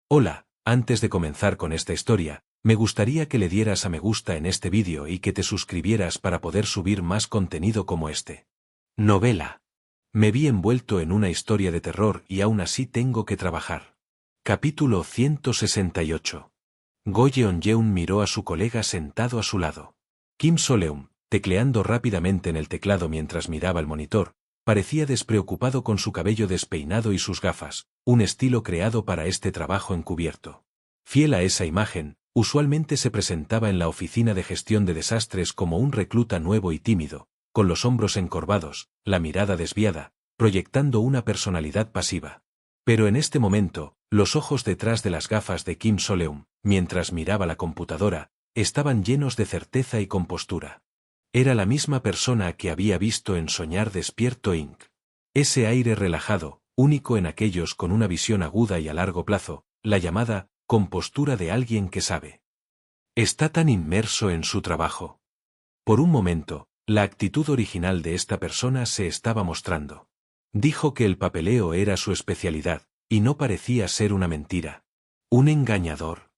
Hola, antes de comenzar con esta historia, me gustaría que le dieras a me gusta en este vídeo y que te suscribieras para poder subir más contenido como este. Novela. Me vi envuelto en una historia de terror y aún así tengo que trabajar. Capítulo 168. Go Yeon-jeun miró a su colega sentado a su lado. Kim So-leum, tecleando rápidamente en el teclado mientras miraba el monitor, parecía despreocupado con su cabello despeinado y sus gafas, un estilo creado para este trabajo encubierto. Fiel a esa imagen, usualmente se presentaba en la oficina de gestión de desastres como un recluta nuevo y tímido, con los hombros encorvados, la mirada desviada, proyectando una personalidad pasiva. Pero en este momento, los ojos detrás de las gafas de Kim So-leum, mientras miraba la computadora, estaban llenos de certeza y compostura. Era la misma persona que había visto en Soñar Despierto Inc. Ese aire relajado, único en aquellos con una visión aguda y a largo plazo, la llamada compostura de alguien que sabe. Está tan inmerso en su trabajo. Por un momento, la actitud original de esta persona se estaba mostrando. Dijo que el papeleo era su especialidad, y no parecía ser una mentira. Un engañador.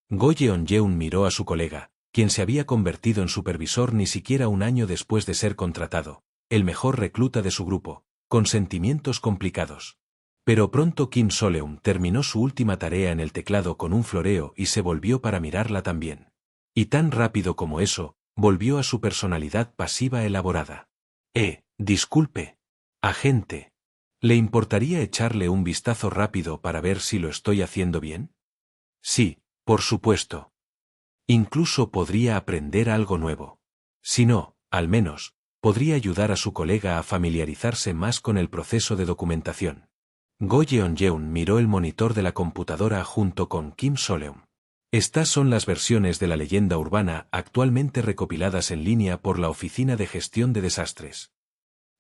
Go Yeon-jeun miró a su colega, quien se había convertido en supervisor ni siquiera un año después de ser contratado, el mejor recluta de su grupo, con sentimientos complicados. Pero pronto Kim So-leum terminó su última tarea en el teclado con un floreo y se volvió para mirarla también. Y tan rápido como eso, volvió a su personalidad pasiva elaborada. Disculpe. Agente. ¿Le importaría echarle un vistazo rápido para ver si lo estoy haciendo bien? Sí, por supuesto. Incluso podría aprender algo nuevo. Si no, al menos, podría ayudar a su colega a familiarizarse más con el proceso de documentación. Go Yeon-jeun miró el monitor de la computadora junto con Kim So-leum. Estas son las versiones de la leyenda urbana actualmente recopiladas en línea por la Oficina de Gestión de Desastres.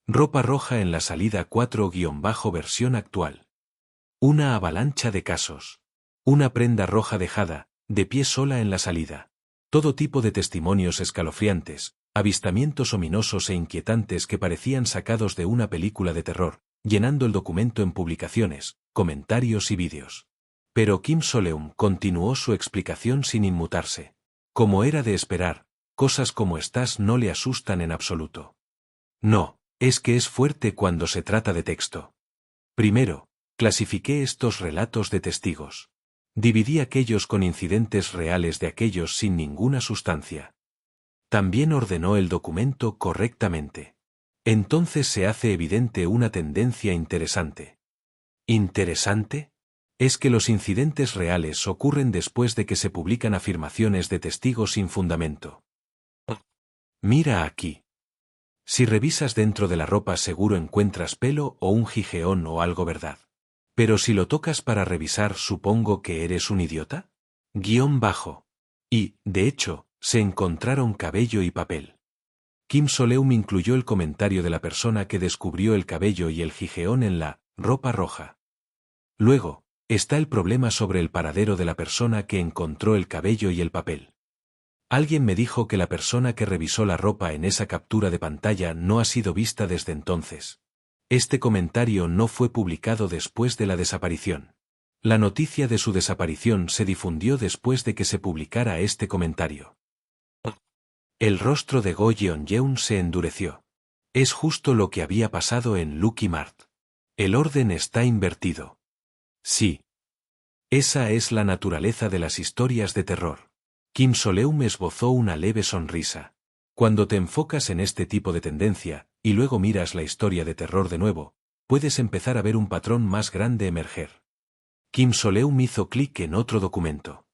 Ropa roja en la salida 4-versión actual. Una avalancha de casos. Una prenda roja dejada, de pie sola en la salida. Todo tipo de testimonios escalofriantes, avistamientos ominosos e inquietantes que parecían sacados de una película de terror, llenando el documento en publicaciones, comentarios y vídeos. Pero Kim So-leum continuó su explicación sin inmutarse. Como era de esperar, cosas como estas no le asustan en absoluto. No, es que es fuerte cuando se trata de texto. Primero, clasifiqué estos relatos de testigos. Dividí aquellos con incidentes reales de aquellos sin ninguna sustancia. También ordenó el documento correctamente. Entonces se hace evidente una tendencia interesante. ¿Interesante? Es que los incidentes reales ocurren después de que se publican afirmaciones de testigos sin fundamento. Mira aquí. Si revisas dentro de la ropa seguro encuentras pelo o un jijeón o algo, ¿verdad? Pero si lo tocas para revisar, supongo que eres un idiota. Y, de hecho, se encontraron cabello y papel. Kim So-leum incluyó el comentario de la persona que descubrió el cabello y el jijeón en la ropa roja. Luego, está el problema sobre el paradero de la persona que encontró el cabello y el papel. Alguien me dijo que la persona que revisó la ropa en esa captura de pantalla no ha sido vista desde entonces. Este comentario no fue publicado después de la desaparición. La noticia de su desaparición se difundió después de que se publicara este comentario. El rostro de Go Yeon-jeun se endureció. Es justo lo que había pasado en Lucky Mart. El orden está invertido. Sí. Esa es la naturaleza de las historias de terror. Kim So-leum esbozó una leve sonrisa. Cuando te enfocas en este tipo de tendencia, y luego miras la historia de terror de nuevo, puedes empezar a ver un patrón más grande emerger. Kim So-leum hizo clic en otro documento.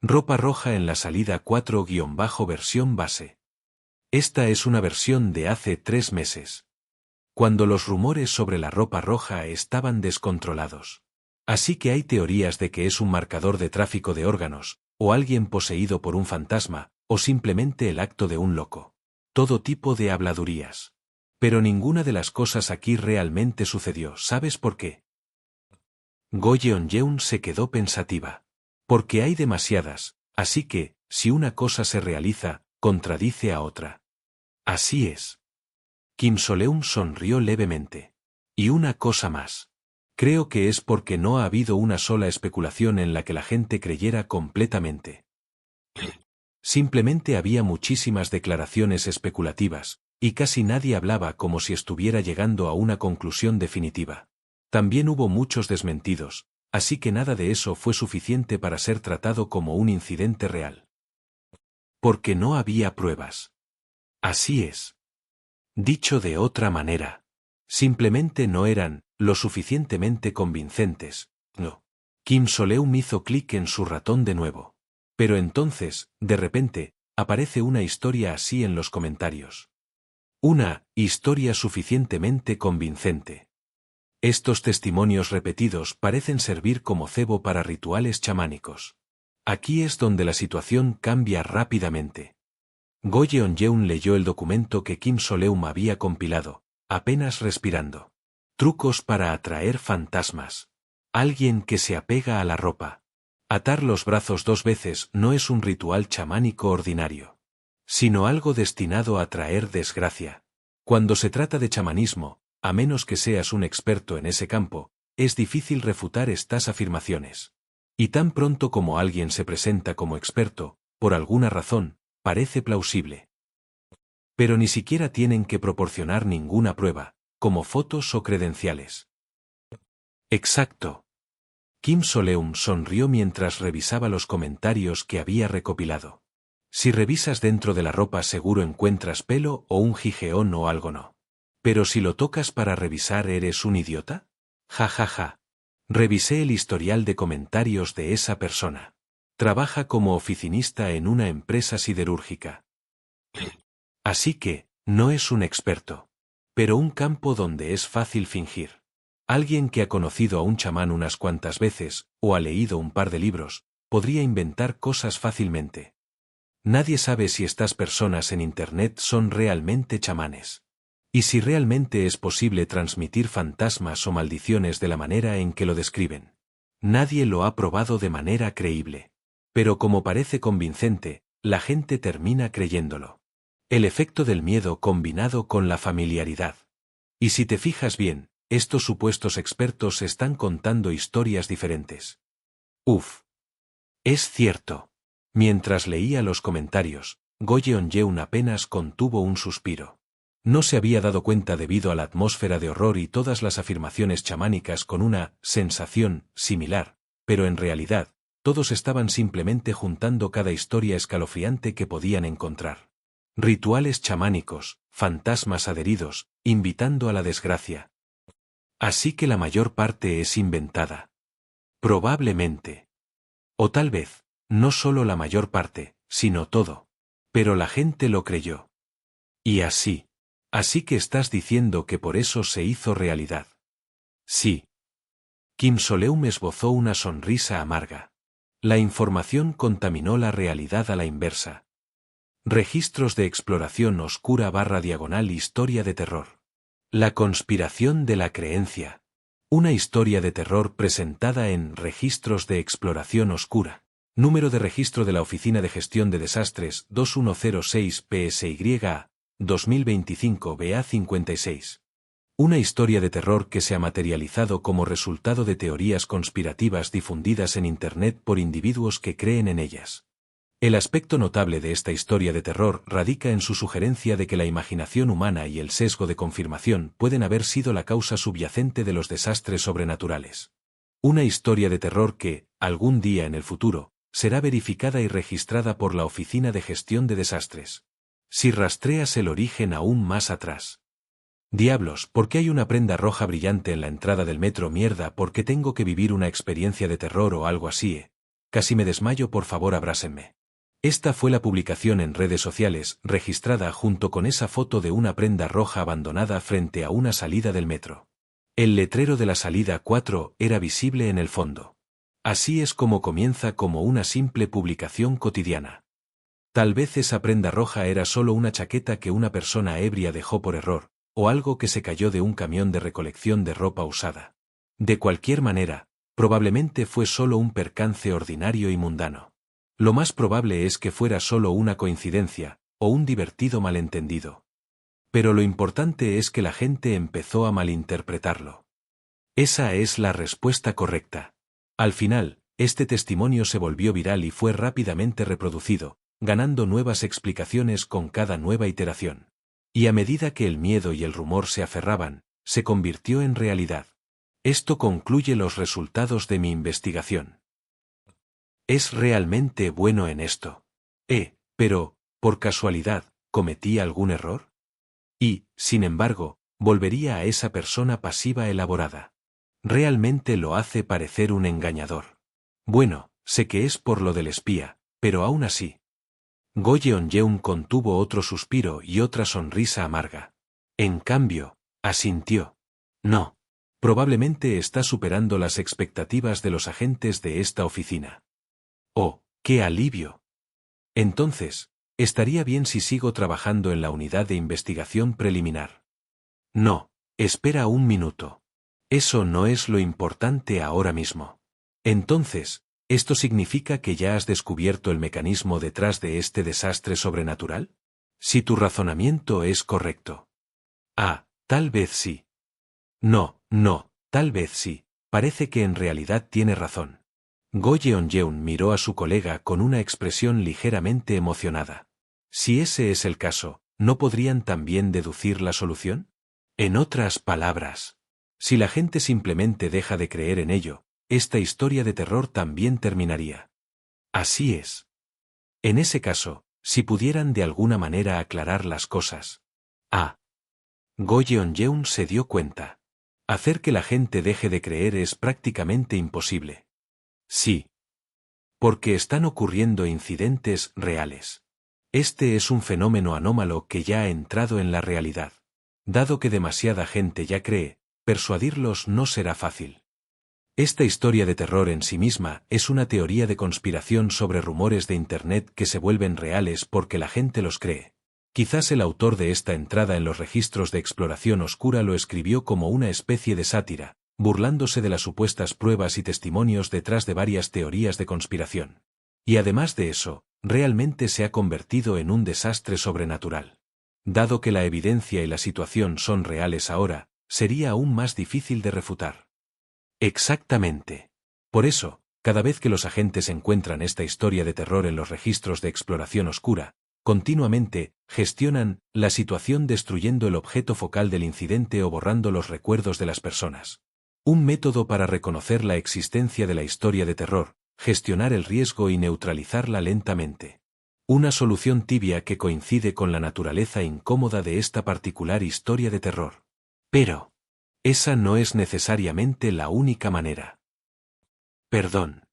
Ropa roja en la salida 4-versión base. Esta es una versión de hace 3 meses. Cuando los rumores sobre la ropa roja estaban descontrolados. Así que hay teorías de que es un marcador de tráfico de órganos, o alguien poseído por un fantasma, o simplemente el acto de un loco. Todo tipo de habladurías. Pero ninguna de las cosas aquí realmente sucedió. ¿Sabes por qué? Go Yeon-jeun se quedó pensativa. Porque hay demasiadas, así que, si una cosa se realiza, contradice a otra. Así es. Kim So-leum sonrió levemente. Y una cosa más. Creo que es porque no ha habido una sola especulación en la que la gente creyera completamente. Simplemente había muchísimas declaraciones especulativas, y casi nadie hablaba como si estuviera llegando a una conclusión definitiva. También hubo muchos desmentidos, así que nada de eso fue suficiente para ser tratado como un incidente real. Porque no había pruebas. Así es. Dicho de otra manera, simplemente no eran lo suficientemente convincentes. No. Kim Soleum hizo clic en su ratón de nuevo. Pero entonces, de repente, aparece una historia así en los comentarios. Una historia suficientemente convincente. Estos testimonios repetidos parecen servir como cebo para rituales chamánicos. Aquí es donde la situación cambia rápidamente. Go Yeon-jeon leyó el documento que Kim Soleum había compilado, apenas respirando. Trucos para atraer fantasmas. Alguien que se apega a la ropa. Atar los brazos 2 veces no es un ritual chamánico ordinario, sino algo destinado a traer desgracia. Cuando se trata de chamanismo, a menos que seas un experto en ese campo, es difícil refutar estas afirmaciones. Y tan pronto como alguien se presenta como experto, por alguna razón, parece plausible. Pero ni siquiera tienen que proporcionar ninguna prueba, como fotos o credenciales. Exacto. Kim Soleum sonrió mientras revisaba los comentarios que había recopilado. Si revisas dentro de la ropa seguro encuentras pelo o un jijeón o algo no. Pero si lo tocas para revisar ¿eres un idiota? Ja ja ja. Revisé el historial de comentarios de esa persona. Trabaja como oficinista en una empresa siderúrgica. Así que, no es un experto. Pero un campo donde es fácil fingir. Alguien que ha conocido a un chamán unas cuantas veces, o ha leído un par de libros, podría inventar cosas fácilmente. Nadie sabe si estas personas en Internet son realmente chamanes. Y si realmente es posible transmitir fantasmas o maldiciones de la manera en que lo describen. Nadie lo ha probado de manera creíble. Pero como parece convincente, la gente termina creyéndolo. El efecto del miedo combinado con la familiaridad. Y si te fijas bien, estos supuestos expertos están contando historias diferentes. Uf. Es cierto. Mientras leía los comentarios, Go Yeon-jeon apenas contuvo un suspiro. No se había dado cuenta debido a la atmósfera de horror y todas las afirmaciones chamánicas con una sensación similar, pero en realidad, todos estaban simplemente juntando cada historia escalofriante que podían encontrar. Rituales chamánicos, fantasmas adheridos, invitando a la desgracia. Así que la mayor parte es inventada. Probablemente. O tal vez, no solo la mayor parte, sino todo. Pero la gente lo creyó. Y así. Así que estás diciendo que por eso se hizo realidad. Sí. Kim Soleum esbozó una sonrisa amarga. La información contaminó la realidad a la inversa. Registros de exploración oscura / historia de terror. La conspiración de la creencia. Una historia de terror presentada en Registros de exploración oscura. Número de registro de la Oficina de Gestión de Desastres 2106 PSY 2025 BA 56. Una historia de terror que se ha materializado como resultado de teorías conspirativas difundidas en Internet por individuos que creen en ellas. El aspecto notable de esta historia de terror radica en su sugerencia de que la imaginación humana y el sesgo de confirmación pueden haber sido la causa subyacente de los desastres sobrenaturales. Una historia de terror que, algún día en el futuro, será verificada y registrada por la Oficina de Gestión de Desastres. Si rastreas el origen aún más atrás. Diablos, ¿por qué hay una prenda roja brillante en la entrada del metro? Mierda, ¿por qué tengo que vivir una experiencia de terror o algo así? Casi me desmayo, por favor abrácenme. Esta fue la publicación en redes sociales, registrada junto con esa foto de una prenda roja abandonada frente a una salida del metro. El letrero de la salida 4 era visible en el fondo. Así es como comienza como una simple publicación cotidiana. Tal vez esa prenda roja era solo una chaqueta que una persona ebria dejó por error, o algo que se cayó de un camión de recolección de ropa usada. De cualquier manera, probablemente fue solo un percance ordinario y mundano. Lo más probable es que fuera solo una coincidencia, o un divertido malentendido. Pero lo importante es que la gente empezó a malinterpretarlo. Esa es la respuesta correcta. Al final, este testimonio se volvió viral y fue rápidamente reproducido, ganando nuevas explicaciones con cada nueva iteración. Y a medida que el miedo y el rumor se aferraban, se convirtió en realidad. Esto concluye los resultados de mi investigación. ¿Es realmente bueno en esto? Pero, por casualidad, ¿cometí algún error? Y, sin embargo, volvería a esa persona pasiva elaborada. Realmente lo hace parecer un engañador. Bueno, sé que es por lo del espía, pero aún así. Go Yeon-jeon contuvo otro suspiro y otra sonrisa amarga. En cambio, asintió. No. Probablemente está superando las expectativas de los agentes de esta oficina. ¡Oh, qué alivio! Entonces, estaría bien si sigo trabajando en la unidad de investigación preliminar. No, espera un minuto. Eso no es lo importante ahora mismo. Entonces, ¿esto significa que ya has descubierto el mecanismo detrás de este desastre sobrenatural? Si tu razonamiento es correcto. Tal vez sí. No, tal vez sí. Parece que en realidad tiene razón. Go Yeon-jeon miró a su colega con una expresión ligeramente emocionada. Si ese es el caso, ¿no podrían también deducir la solución? En otras palabras, si la gente simplemente deja de creer en ello, esta historia de terror también terminaría. Así es. En ese caso, si pudieran de alguna manera aclarar las cosas. Go Yeon-jeon se dio cuenta. Hacer que la gente deje de creer es prácticamente imposible. Sí. Porque están ocurriendo incidentes reales. Este es un fenómeno anómalo que ya ha entrado en la realidad. Dado que demasiada gente ya cree, persuadirlos no será fácil. Esta historia de terror en sí misma es una teoría de conspiración sobre rumores de Internet que se vuelven reales porque la gente los cree. Quizás el autor de esta entrada en los registros de exploración oscura lo escribió como una especie de sátira, burlándose de las supuestas pruebas y testimonios detrás de varias teorías de conspiración. Y además de eso, realmente se ha convertido en un desastre sobrenatural. Dado que la evidencia y la situación son reales ahora, sería aún más difícil de refutar. Exactamente. Por eso, cada vez que los agentes encuentran esta historia de terror en los registros de exploración oscura, continuamente, gestionan la situación destruyendo el objeto focal del incidente o borrando los recuerdos de las personas. Un método para reconocer la existencia de la historia de terror, gestionar el riesgo y neutralizarla lentamente. Una solución tibia que coincide con la naturaleza incómoda de esta particular historia de terror. Pero, esa no es necesariamente la única manera. Perdón.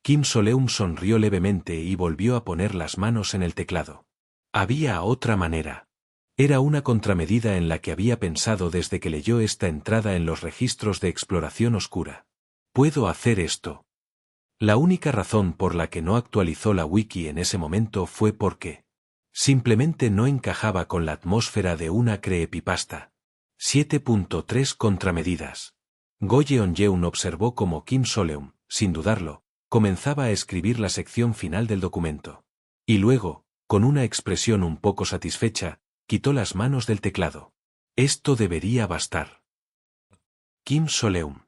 Kim Soleum sonrió levemente y volvió a poner las manos en el teclado. Había otra manera. Era una contramedida en la que había pensado desde que leyó esta entrada en los registros de exploración oscura. Puedo hacer esto. La única razón por la que no actualizó la wiki en ese momento fue porque simplemente no encajaba con la atmósfera de una creepypasta. 7.3 Contramedidas. Go Yeon-jeon observó cómo Kim Soleum, sin dudarlo, comenzaba a escribir la sección final del documento. Y luego, con una expresión un poco satisfecha, quitó las manos del teclado. Esto debería bastar. Kim Soleum.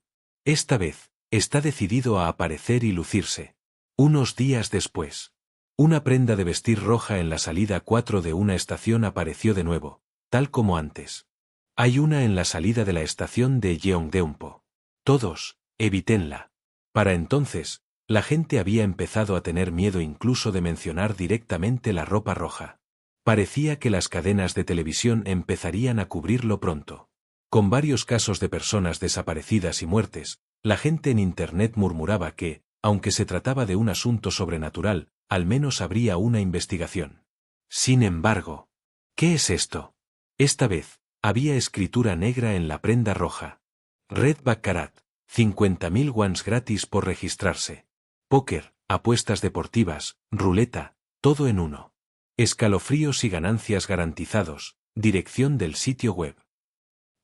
Esta vez, está decidido a aparecer y lucirse. Unos días después, una prenda de vestir roja en la salida 4 de una estación apareció de nuevo, tal como antes. Hay una en la salida de la estación de Yeongdeunpo. Todos, evítenla. Para entonces, la gente había empezado a tener miedo incluso de mencionar directamente la ropa roja. Parecía que las cadenas de televisión empezarían a cubrirlo pronto. Con varios casos de personas desaparecidas y muertes, la gente en Internet murmuraba que, aunque se trataba de un asunto sobrenatural, al menos habría una investigación. Sin embargo, ¿qué es esto? Esta vez, había escritura negra en la prenda roja. Red Baccarat, 50.000 wons gratis por registrarse. Póker, apuestas deportivas, ruleta, todo en uno. Escalofríos y ganancias garantizados, dirección del sitio web.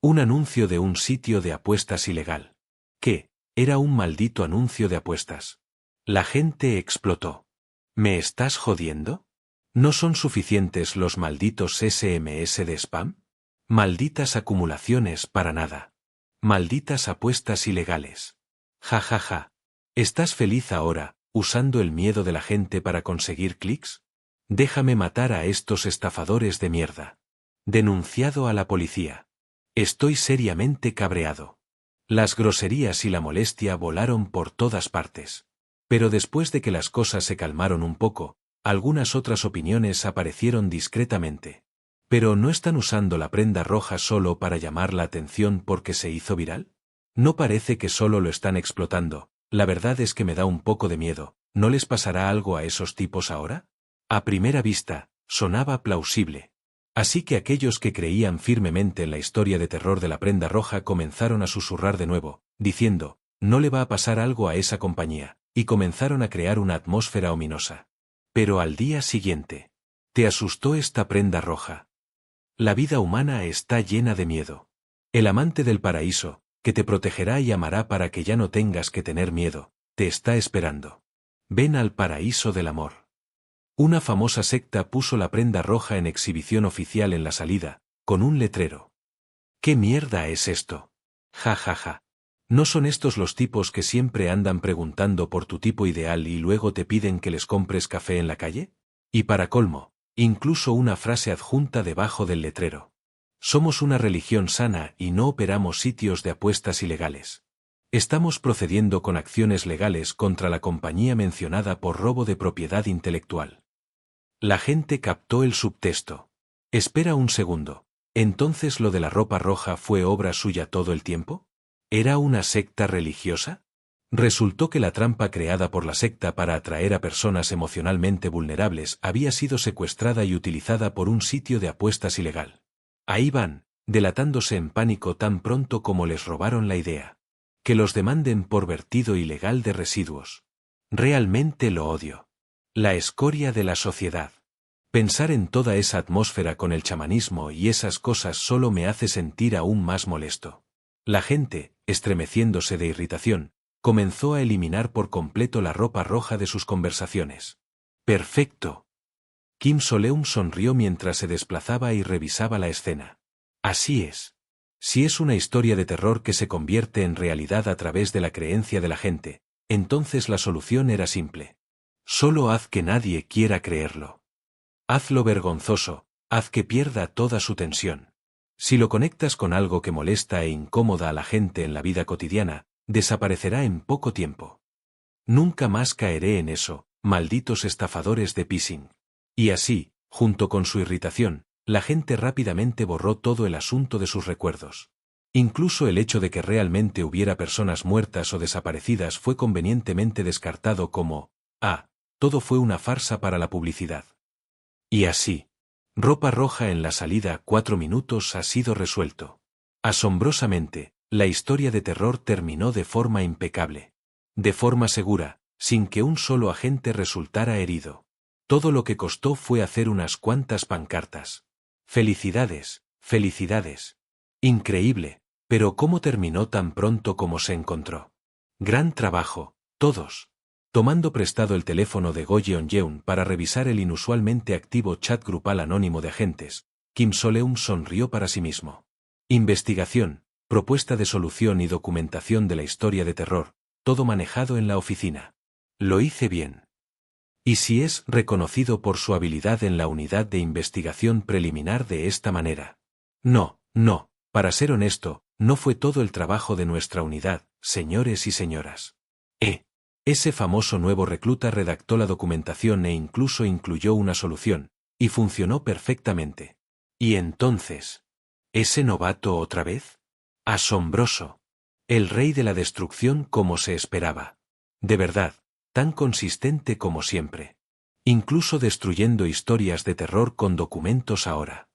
Un anuncio de un sitio de apuestas ilegal. ¿Qué? Era un maldito anuncio de apuestas. La gente explotó. ¿Me estás jodiendo? ¿No son suficientes los malditos SMS de spam? Malditas acumulaciones para nada. Malditas apuestas ilegales. Ja ja ja. ¿Estás feliz ahora, usando el miedo de la gente para conseguir clics? Déjame matar a estos estafadores de mierda. Denunciado a la policía. Estoy seriamente cabreado. Las groserías y la molestia volaron por todas partes. Pero después de que las cosas se calmaron un poco, algunas otras opiniones aparecieron discretamente. ¿Pero no están usando la prenda roja solo para llamar la atención porque se hizo viral? No parece que solo lo están explotando, la verdad es que me da un poco de miedo, ¿no les pasará algo a esos tipos ahora? A primera vista, sonaba plausible. Así que aquellos que creían firmemente en la historia de terror de la prenda roja comenzaron a susurrar de nuevo, diciendo, no le va a pasar algo a esa compañía, y comenzaron a crear una atmósfera ominosa. Pero al día siguiente, ¿te asustó esta prenda roja? La vida humana está llena de miedo. El amante del paraíso, que te protegerá y amará para que ya no tengas que tener miedo, te está esperando. Ven al paraíso del amor. Una famosa secta puso la prenda roja en exhibición oficial en la salida, con un letrero. ¿Qué mierda es esto? Ja ja ja. ¿No son estos los tipos que siempre andan preguntando por tu tipo ideal y luego te piden que les compres café en la calle? Y para colmo, incluso una frase adjunta debajo del letrero. Somos una religión sana y no operamos sitios de apuestas ilegales. Estamos procediendo con acciones legales contra la compañía mencionada por robo de propiedad intelectual. La gente captó el subtexto. Espera un segundo. ¿Entonces lo de la ropa roja fue obra suya todo el tiempo? ¿Era una secta religiosa? Resultó que la trampa creada por la secta para atraer a personas emocionalmente vulnerables había sido secuestrada y utilizada por un sitio de apuestas ilegal. Ahí van, delatándose en pánico tan pronto como les robaron la idea. Que los demanden por vertido ilegal de residuos. Realmente lo odio. La escoria de la sociedad. Pensar en toda esa atmósfera con el chamanismo y esas cosas solo me hace sentir aún más molesto. La gente, estremeciéndose de irritación, comenzó a eliminar por completo la ropa roja de sus conversaciones. ¡Perfecto! Kim Soleum sonrió mientras se desplazaba y revisaba la escena. Así es. Si es una historia de terror que se convierte en realidad a través de la creencia de la gente, entonces la solución era simple. Solo haz que nadie quiera creerlo. Hazlo vergonzoso, haz que pierda toda su tensión. Si lo conectas con algo que molesta e incomoda a la gente en la vida cotidiana, desaparecerá en poco tiempo. Nunca más caeré en eso, malditos estafadores de phishing. Y así, junto con su irritación, la gente rápidamente borró todo el asunto de sus recuerdos. Incluso el hecho de que realmente hubiera personas muertas o desaparecidas fue convenientemente descartado como, todo fue una farsa para la publicidad. Y así, ropa roja en la salida 4 minutos ha sido resuelto. Asombrosamente, la historia de terror terminó de forma impecable. De forma segura, sin que un solo agente resultara herido. Todo lo que costó fue hacer unas cuantas pancartas. Felicidades, felicidades. Increíble, pero ¿cómo terminó tan pronto como se encontró? Gran trabajo, todos. Tomando prestado el teléfono de Go Yeon-yeon para revisar el inusualmente activo chat grupal anónimo de agentes, Kim Soleum sonrió para sí mismo. Investigación, propuesta de solución y documentación de la historia de terror, todo manejado en la oficina. Lo hice bien. ¿Y si es reconocido por su habilidad en la unidad de investigación preliminar de esta manera? No, para ser honesto, no fue todo el trabajo de nuestra unidad, señores y señoras. Ese famoso nuevo recluta redactó la documentación e incluso incluyó una solución, y funcionó perfectamente. ¿Y entonces? ¿Ese novato otra vez? Asombroso. El rey de la destrucción como se esperaba. De verdad, tan consistente como siempre. Incluso destruyendo historias de terror con documentos ahora.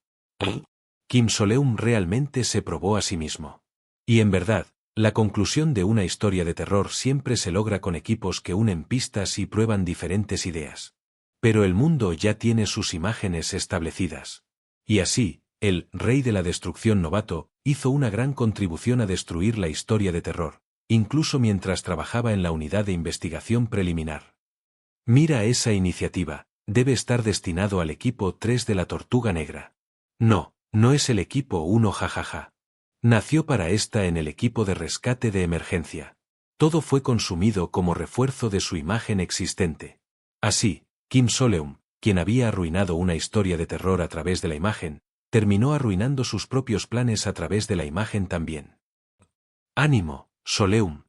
Kim Soleum realmente se probó a sí mismo. Y en verdad, la conclusión de una historia de terror siempre se logra con equipos que unen pistas y prueban diferentes ideas. Pero el mundo ya tiene sus imágenes establecidas. Y así, el rey de la destrucción novato hizo una gran contribución a destruir la historia de terror, incluso mientras trabajaba en la unidad de investigación preliminar. Mira esa iniciativa, debe estar destinado al equipo 3 de la Tortuga Negra. No es el equipo 1 jajaja. Nació para esta en el equipo de rescate de emergencia. Todo fue consumido como refuerzo de su imagen existente. Así, Kim Soleum, quien había arruinado una historia de terror a través de la imagen, terminó arruinando sus propios planes a través de la imagen también. ¡Ánimo, Soleum!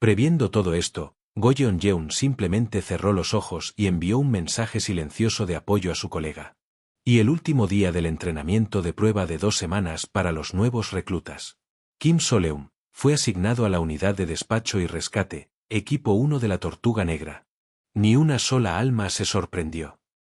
Previendo todo esto, Go Yeon-yeon simplemente cerró los ojos y envió un mensaje silencioso de apoyo a su colega. Y el último día del entrenamiento de prueba de 2 semanas para los nuevos reclutas. Kim Soleum fue asignado a la unidad de despacho y rescate, equipo 1 de la Tortuga Negra. Ni una sola alma se sorprendió.